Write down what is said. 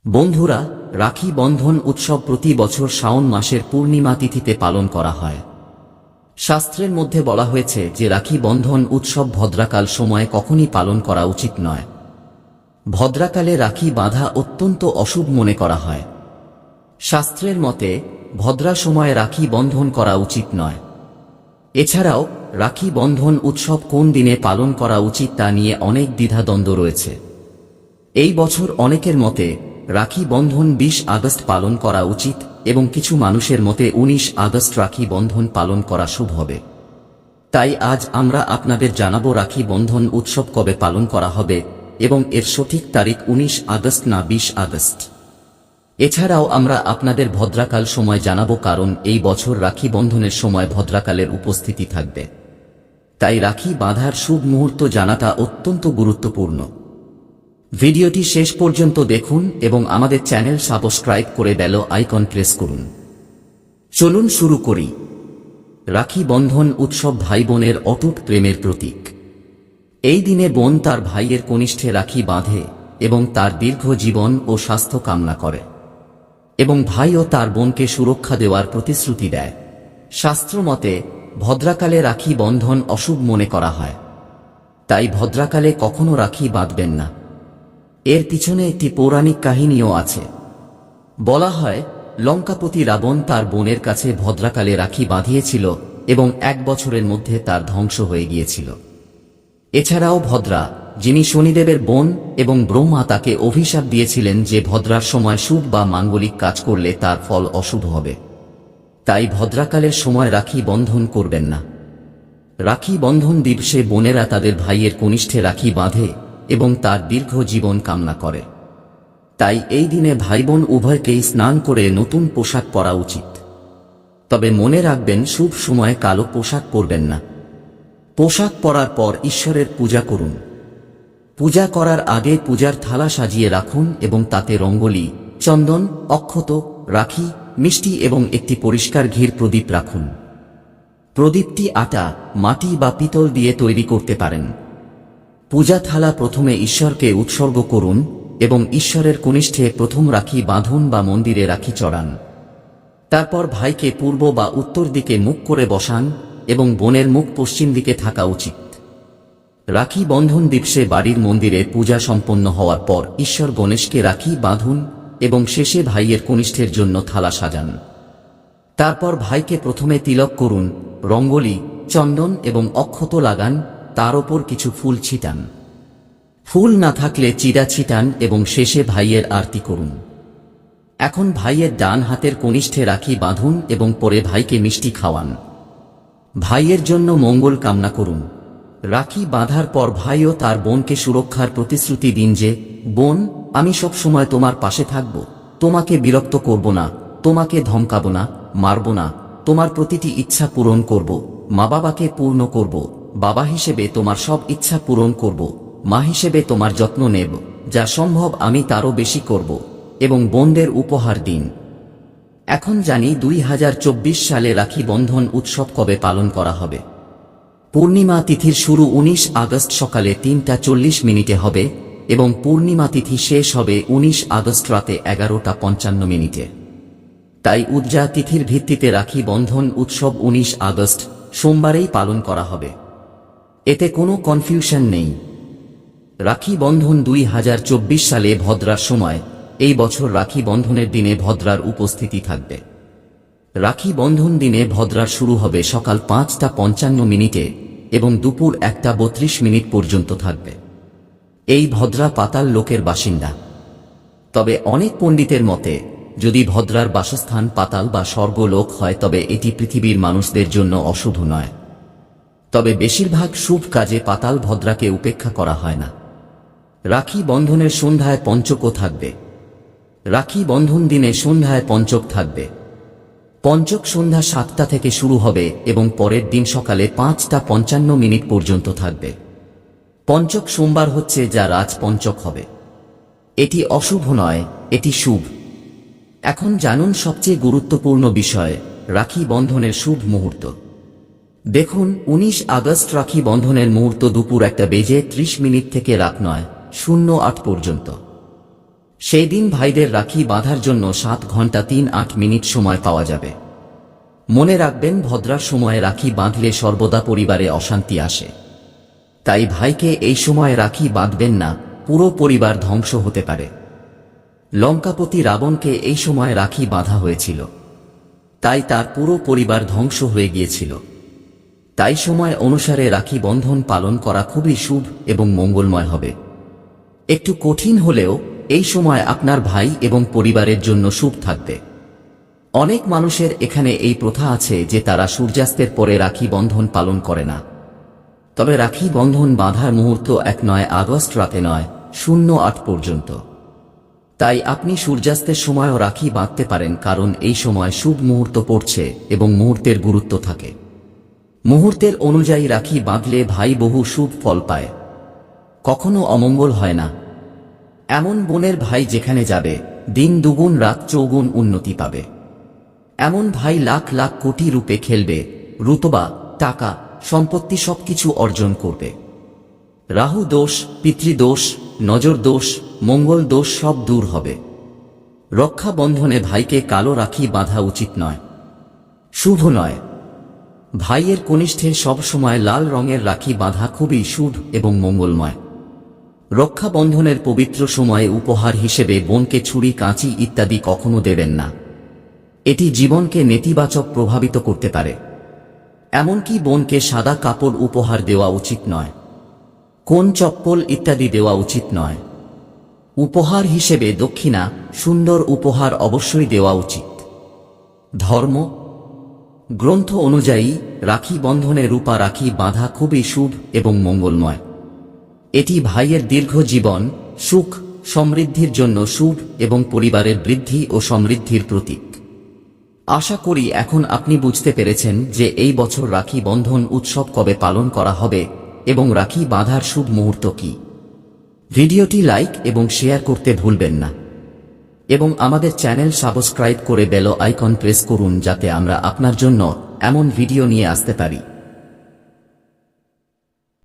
বন্ধুরা, রাখি বন্ধন উৎসব প্রতি বছর শাওন মাসের পূর্ণিমা তিথিতে পালন করা হয়। শাস্ত্রের মধ্যে বলা হয়েছে যে রাখি বন্ধন উৎসব ভদ্রাকাল সময়ে কখনই পালন করা উচিত নয়। ভদ্রাকালে রাখি বাঁধা অত্যন্ত অশুভ মনে করা হয়। শাস্ত্রের মতে ভদ্রা সময়ে রাখি বন্ধন করা উচিত নয়। এছাড়াও রাখি বন্ধন উৎসব কোন দিনে পালন করা উচিত তা নিয়ে অনেক দ্বিধাদ্বন্দ্ব রয়েছে। এই বছর অনেকের মতে রাখি বন্ধন ২০ আগস্ট পালন করা উচিত এবং কিছু মানুষের মতে ১৯ আগস্ট রাখি বন্ধন পালন করা শুভ হবে। তাই আজ আমরা আপনাদের জানাবো রাখি বন্ধন উৎসব কবে পালন করা হবে এবং এর সঠিক তারিখ ১৯ আগস্ট না ২০ আগস্ট। এছাড়াও আমরা আপনাদের ভদ্রাকাল সময় জানাবো, কারণ এই বছর রাখি বন্ধনের সময় ভদ্রাকালের উপস্থিতি থাকবে। তাই রাখি বাঁধার শুভ মুহূর্ত জানাটা অত্যন্ত গুরুত্বপূর্ণ। ভিডিওটি শেষ পর্যন্ত দেখুন এবং আমাদের চ্যানেল সাবস্ক্রাইব করে বেল আইকন প্রেস করুন। চলুন শুরু করি। রাখি বন্ধন উৎসব ভাই বোনের অটুট প্রেমের প্রতীক। এই দিনে বোন তার ভাইয়ের কনিষ্ঠে রাখি বাঁধে এবং তার দীর্ঘ জীবন ও স্বাস্থ্য কামনা করে, এবং ভাইও তার বোনকে সুরক্ষা দেওয়ার প্রতিশ্রুতি দেয়। শাস্ত্রমতে ভদ্রাকালে রাখি বন্ধন অশুভ মনে করা হয়, তাই ভদ্রাকালে কখনো রাখি বাঁধবেন না। এর পিছনে একটি পৌরাণিক কাহিনীও আছে। বলা হয় লঙ্কাপতি রাবণ তার বোনের কাছে ভদ্রাকালে রাখি বাঁধিয়েছিল এবং ১ বছরের মধ্যে তার ধ্বংস হয়ে গিয়েছিল। এছাড়াও ভদ্রা, যিনি শনিদেবের বোন, এবং ব্রহ্মা তাকে অভিশাপ দিয়েছিলেন যে ভদ্রার সময় শুভ বা মাঙ্গলিক কাজ করলে তার ফল অশুভ হবে। তাই ভদ্রাকালের সময় রাখি বন্ধন করবেন না। রাখি বন্ধন দিবসে বোনেরা তাদের ভাইয়ের কনিষ্ঠে রাখি বাঁধে এবং তার দীর্ঘ জীবন কামনা করে। তাই এই দিনে ভাই বোন উভয়কেই স্নান করে নতুন পোশাক পরা উচিত। তবে মনে রাখবেন, শুভ সময়ে কালো পোশাক পরবেন না। পোশাক পরার পর ঈশ্বরের পূজা করুন। পূজা করার আগে পূজার থালা সাজিয়ে রাখুন এবং তাতে রঙ্গোলি, চন্দন, অক্ষত, রাখি, মিষ্টি এবং একটি পরিষ্কার ঘির প্রদীপ রাখুন। প্রদীপটি আটা, মাটি বা পিতল দিয়ে তৈরি করতে পারেন। পূজা থালা প্রথমে ঈশ্বরকে উৎসর্গ করুন এবং ঈশ্বরের কনিষ্ঠে প্রথম রাখি বাঁধুন বা মন্দিরে রাখি চড়ান। তারপর ভাইকে পূর্ব বা উত্তর দিকে মুখ করে বসান এবং বোনের মুখ পশ্চিম দিকে থাকা উচিত। রাখি বন্ধন দিবসে বাড়ির মন্দিরে পূজা সম্পন্ন হওয়ার পর ঈশ্বর গণেশকে রাখি বাঁধুন এবং শেষে ভাইয়ের কনিষ্ঠের জন্য থালা সাজান। তারপর ভাইকে প্রথমে তিলক করুন, রঙ্গোলি, চন্দন এবং অক্ষত লাগান, তার ওপর কিছু ফুল ছিটান। ফুল না থাকলে চিড়া ছিটান এবং শেষে ভাইয়ের আরতি করুন। এখন ভাইয়ের ডান হাতের কনিষ্ঠে রাখি বাঁধুন এবং পরে ভাইকে মিষ্টি খাওয়ান। ভাইয়ের জন্য মঙ্গল কামনা করুন। রাখি বাঁধার পর ভাইও তার বোনকে সুরক্ষার প্রতিশ্রুতি দিন যে, বোন, আমি সব সময় তোমার পাশে থাকব, তোমাকে বিরক্ত করব না, তোমাকে ধমকাব না, মারব না, তোমার প্রতিটি ইচ্ছা পূরণ করব, মা বাবাকে পূর্ণ করব, বাবা হিসেবে তোমার সব ইচ্ছা পূরণ করব, মা হিসেবে তোমার যত্ন নেব, যা সম্ভব আমি তারও বেশি করব, এবং বোনদের উপহার দিন। এখন জানি ২০২৪ সালে রাখি বন্ধন উৎসব কবে পালন করা হবে। পূর্ণিমা তিথির শুরু ১৯ আগস্ট সকালে ৩টা ৪০ মিনিটে হবে এবং পূর্ণিমা তিথি শেষ হবে ১৯ আগস্ট রাতে ১১টা ৫৫ মিনিটে। তাই উদযা তিথির ভিত্তিতে রাখি বন্ধন উৎসব ১৯ আগস্ট সোমবারেই পালন করা হবে। এতে কোনো কনফিউশন নেই। রাখি বন্ধন ২০২৪ সালে ভদ্রার সময়, এই বছর রাখি বন্ধনের দিনে ভদ্রার উপস্থিতি থাকবে। রাখি বন্ধন দিনে ভদ্রার শুরু হবে সকাল ৫টা ৫৫ মিনিটে এবং দুপুর ১টা ৩২ মিনিট পর্যন্ত থাকবে। এই ভদ্রা পাতাল লোকের বাসিন্দা। তবে অনেক পণ্ডিতের মতে যদি ভদ্রার বাসস্থান পাতাল বা স্বর্গলোক হয় তবে এটি পৃথিবীর মানুষদের জন্য অশুভ নয়। তবে বেশিরভাগ শুভ কাজে পাতাল ভদ্রাকে উপেক্ষা করা হয় না। রাখি বন্ধনের সন্ধ্যায় পঞ্চকও থাকবে। রাখি বন্ধন দিনে সন্ধ্যায় পঞ্চক থাকবে। পঞ্চক সন্ধ্যা ৭টা থেকে শুরু হবে এবং পরের দিন সকালে ৫টা ৫৫ মিনিট পর্যন্ত থাকবে। পঞ্চক সোমবার হচ্ছে, যা রাজ পঞ্চক হবে। এটি অশুভ নয়, এটি শুভ। এখন জানুন সবচেয়ে গুরুত্বপূর্ণ বিষয়, রাখি বন্ধনের শুভ মুহূর্ত। দেখুন, ১৯ আগস্ট রাখি বন্ধনের মুহূর্ত দুপুর ১টা বেজে ৩০ মিনিট থেকে রাত ৯:০৮ পর্যন্ত। সেই দিন ভাইদের রাখি বাঁধার জন্য 7 ঘন্টা 3-8 মিনিট সময় পাওয়া যাবে। মনে রাখবেন, ভদ্রার সময় রাখি বাঁধলে সর্বদা পরিবারে অশান্তি আসে। তাই ভাইকে এই সময় রাখি বাঁধবেন না, পুরো পরিবার ধ্বংস হতে পারে। লঙ্কাপতি রাবণকে এই সময় রাখি বাঁধা হয়েছিল, তাই তার পুরো পরিবার ধ্বংস হয়ে গিয়েছিল। তাই সময় অনুসারে রাখি বন্ধন পালন করা খুবই শুভ এবং মঙ্গলময় হবে। একটু কঠিন হলেও এই সময় আপনার ভাই এবং পরিবারের জন্য শুভ থাকবে। অনেক মানুষের এখানে এই প্রথা আছে যে তারা সূর্যাস্তের পরে রাখি বন্ধন পালন করে না। তবে রাখি বন্ধন বাঁধার মুহূর্ত 9 আগস্ট রাতে 9:08 পর্যন্ত। তাই আপনি সূর্যাস্তের সময়ও রাখি বাঁধতে পারেন, কারণ এই সময় শুভ মুহূর্ত পড়ছে এবং মুহূর্তের গুরুত্ব থাকে। মুহূর্তের অনুযায়ী রাখি বাঁধলে ভাই বহু শুভ ফল পায়, কখনো অমঙ্গল হয় না। এমন বোনের ভাই যেখানে যাবে, দিন দুগুণ রাত চৌগুণ উন্নতি পাবে। এমন ভাই লাখ লাখ কোটি রূপে খেলবে, রুতবা, টাকা, সম্পত্তি সবকিছু অর্জন করবে। রাহু দোষ, পিতৃদোষ, নজর দোষ, মঙ্গল দোষ সব দূর হবে। রক্ষা বন্ধনে ভাইকে কালো রাখি বাঁধা উচিত নয়, শুভ নয়। ভাইয়ের কনিষ্ঠে সব সময় লাল রঙের রাখি বাঁধা খুবই শুভ এবং মঙ্গলময়। রক্ষা বন্ধনের পবিত্র সময়ে উপহার হিসেবে বোনকে ছুরি, কাঁচি ইত্যাদি কখনো দেবেন না। এটি জীবনকে নেতিবাচক প্রভাবিত করতে পারে। এমনকি বোনকে সাদা কাপড় উপহার দেওয়া উচিত নয়, কোন চপ্পল ইত্যাদি দেওয়া উচিত নয়। উপহার হিসেবে দক্ষিণা, সুন্দর উপহার অবশ্যই দেওয়া উচিত। ধর্ম গ্রন্থ অনুযায়ী রাখি বন্ধনে রূপা রাখি বাঁধা খুবই শুভ এবং মঙ্গলময়। এটি ভাইয়ের দীর্ঘ জীবন, সুখ, সমৃদ্ধির জন্য শুভ এবং পরিবারের বৃদ্ধি ও সমৃদ্ধির প্রতীক। আশা করি এখন আপনি বুঝতে পেরেছেন যে এই বছর রাখি বন্ধন উৎসব কবে পালন করা হবে এবং রাখি বাঁধার শুভ মুহূর্ত কি। ভিডিওটি লাইক এবং শেয়ার করতে ভুলবেন না এবং আমাদের চ্যানেল সাবস্ক্রাইব করে বেল আইকন প্রেস করুন, যাতে আমরা আপনার জন্য এমন ভিডিও নিয়ে আসতে পারি।